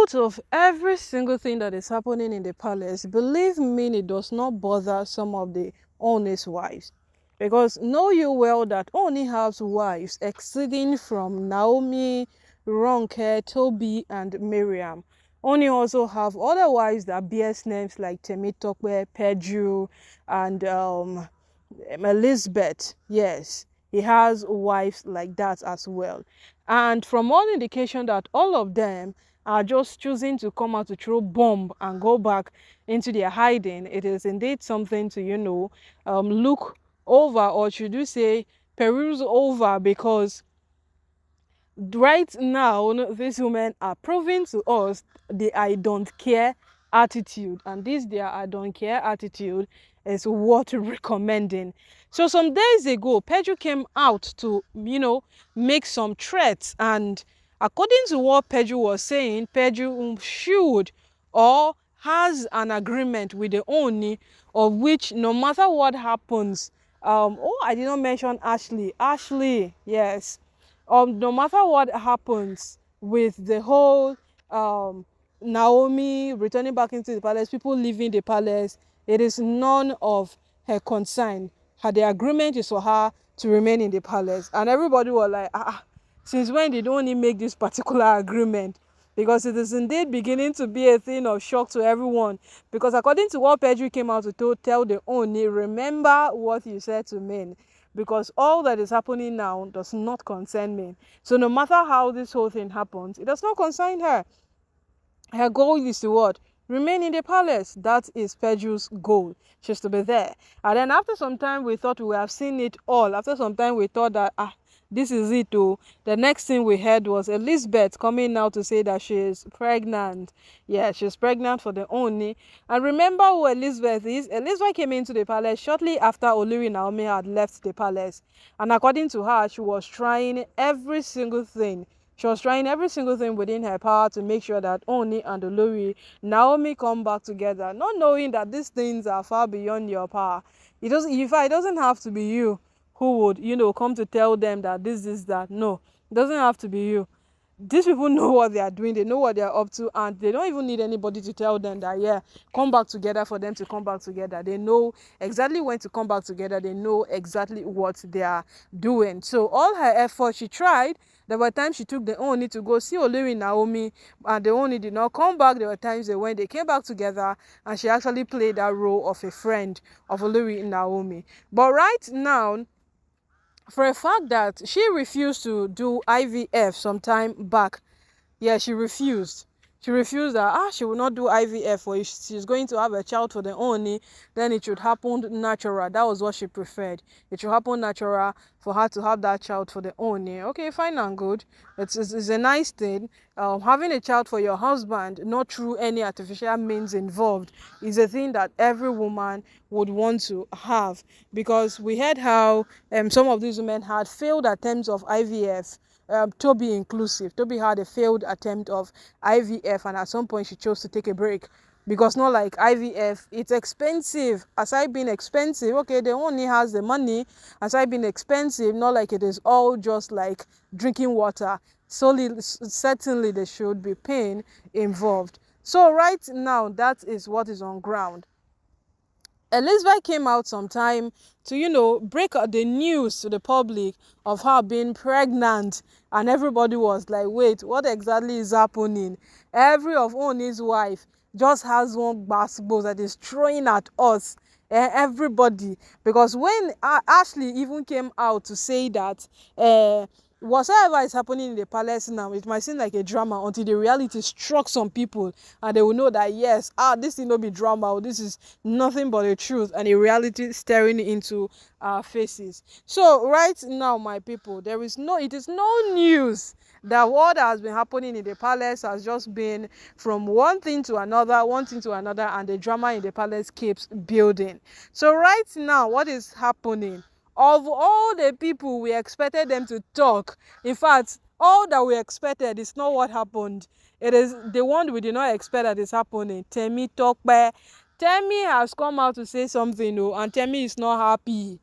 truth of every single thing that is happening in the palace, believe me, it does not bother some of the Ooni's wives. Because know you well that Ooni has wives exceeding from Naomi, Ronke, Toby, and Miriam. Ooni also have other wives that bears names like Temitope, Peju, and Elizabeth. Yes, he has wives like that as well. And from all indication that all of them are just choosing to come out to throw bomb and go back into their hiding, it is indeed something to, look over, or should you say peruse over, because right now these women are proving to us the I don't care attitude, and this their I don't care attitude is worth recommending. So some days ago Pedro came out to make some threats, and according to what Pedro was saying, Pedro should or has an agreement with the Oni, of which no matter what happens, oh, I did not mention Ashley, yes, no matter what happens with the whole Naomi returning back into the palace, people leaving the palace, it is none of her concern. The agreement is for her to remain in the palace. And everybody was like, since when did Ooni make this particular agreement? Because it is indeed beginning to be a thing of shock to everyone. Because according to what Pedro came out to tell the Ooni, remember what you said to me, because all that is happening now does not concern me. So no matter how this whole thing happens, it does not concern her. Her goal is to what? Remain in the palace. That is Pedro's goal. She's to be there. And then after some time, we thought we have seen it all. After some time, we thought that, this is it too. The next thing we heard was Elizabeth coming out to say that she is pregnant. Yeah, she's pregnant for the Ooni. And remember who Elizabeth is? Elizabeth came into the palace shortly after Olori Naomi had left the palace. And according to her, she was trying every single thing. She was trying every single thing within her power to make sure that Ooni and Olori Naomi come back together, not knowing that these things are far beyond your power. It doesn't have to be you who would, come to tell them that this is that. No, it doesn't have to be you. These people know what they are doing, they know what they are up to, and they don't even need anybody to tell them that, yeah, come back together, for them to come back together. They know exactly when to come back together. They know exactly what they are doing. So all her effort, she tried. There were times she took the Ooni to go see Olori Naomi, and the Ooni did not come back. There were times when they came back together, and she actually played that role of a friend of Olori Naomi. But right now, for a fact that she refused to do IVF some time back. Yeah, she refused. She refused that she will not do IVF, or if she's going to have a child for the Ooni, then it should happen natural. That was what she preferred. It should happen natural for her to have that child for the Ooni. Okay, fine and good. It's a nice thing. Having a child for your husband, not through any artificial means involved, is a thing that every woman would want to have. Because we heard how some of these women had failed attempts of IVF. Toby inclusive. Toby had a failed attempt of IVF, and at some point she chose to take a break, because not like IVF, it's expensive. Aside being expensive, okay, they only has the money. Aside being expensive, not like it is all just like drinking water. Certainly there should be pain involved. So right now, that is what is on ground. Elizabeth came out sometime to, break the news to the public of her being pregnant, and everybody was like, wait, what exactly is happening? Every of Ooni's wife just has one basketball that is throwing at us, everybody, because when Ashley even came out to say that whatever is happening in the palace now, it might seem like a drama until the reality struck some people, and they will know that yes, this thing not be drama, or this is nothing but the truth and a reality staring into our faces. So right now, my people, it is no news that what has been happening in the palace has just been from one thing to another, and the drama in the palace keeps building. So right now, what is happening? Of all the people we expected them to talk, in fact, all that we expected is not what happened. It is the one we did not expect that is happening. Tamy Kpai. Tamy has come out to say something, and Tamy is not happy.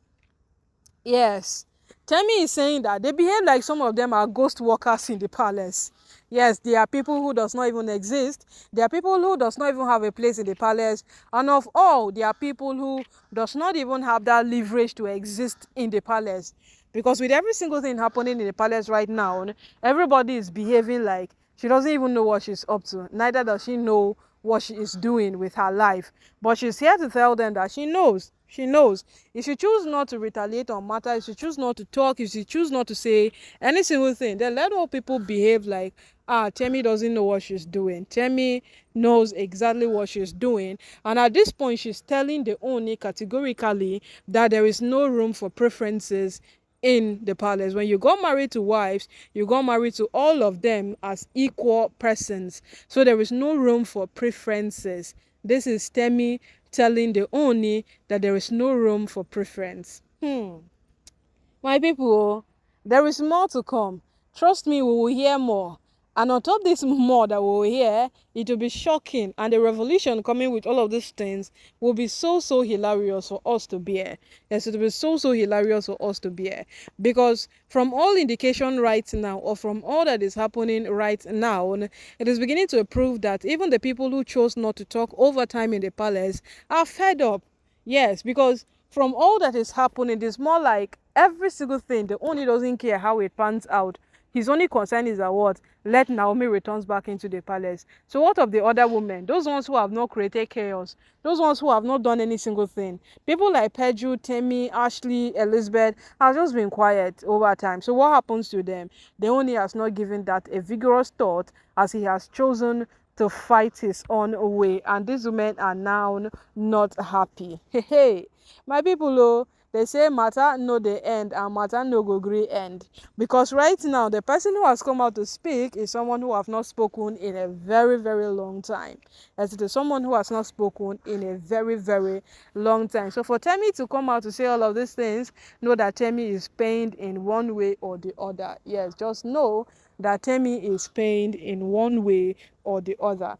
Yes, Temy is saying that they behave like some of them are ghost workers in the palace. Yes, there are people who does not even exist. There are people who does not even have a place in the palace. And of all, there are people who does not even have that leverage to exist in the palace. Because with every single thing happening in the palace right now, everybody is behaving like she doesn't even know what she's up to. Neither does she know what she is doing with her life. But she's here to tell them that she knows. She knows. If she choose not to retaliate on matters, if she choose not to talk, if she choose not to say any single thing, then let all people behave like, Temy doesn't know what she's doing. Temy knows exactly what she's doing. And at this point, she's telling the Ooni categorically that there is no room for preferences in the palace. When you got married to wives, you got married to all of them as equal persons. So there is no room for preferences. This is Temy telling the Ooni that there is no room for preference. My people, there is more to come. Trust me, we will hear more. And on top of this more that we will hear, it will be shocking. And the revolution coming with all of these things will be so hilarious for us to bear. Yes, it will be so hilarious for us to bear. Because from all indication right now, or from all that is happening right now, it is beginning to prove that even the people who chose not to talk over time in the palace are fed up. Yes, because from all that is happening, it's more like every single thing, the Ooni doesn't care how it pans out. His only concern is that what? Let Naomi returns back into the palace. So what of the other women? Those ones who have not created chaos. Those ones who have not done any single thing. People like Peju, Temy, Ashley, Elizabeth have just been quiet over time. So what happens to them? The Ooni has not given that a vigorous thought, as he has chosen to fight his own way, and these women are now not happy. Hey, my people, oh, they say matter no the end and matter no go gree end, because right now the person who has come out to speak is someone who have not spoken in a very long time. As it is someone who has not spoken in a very long time. So for Temy to come out to say all of these things, know that Temy is pained in one way or the other. Yes, just know that Temy is pained in one way or the other.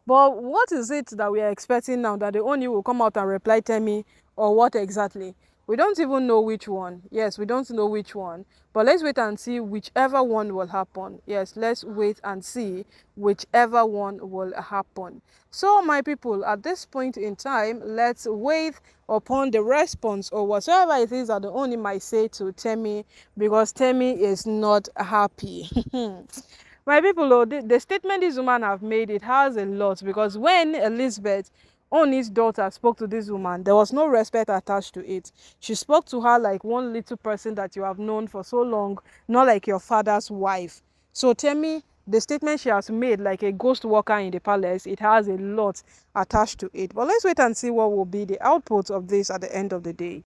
But what is it that we are expecting now, that the Ooni will come out and reply Temy, or what exactly? We don't even know which one. Yes, we don't know which one. But let's wait and see whichever one will happen. Yes, let's wait and see whichever one will happen. So my people, at this point in time, let's wait upon the response or whatever it is that the Ooni might say to Temy, because Temy is not happy. My people, oh, the statement this woman have made, it has a lot, because when Elizabeth, Ooni's daughter, spoke to this woman, there was no respect attached to it. She spoke to her like one little person that you have known for so long, not like your father's wife. So Temy, the statement she has made, like a ghost worker in the palace, it has a lot attached to it. But let's wait and see what will be the output of this at the end of the day.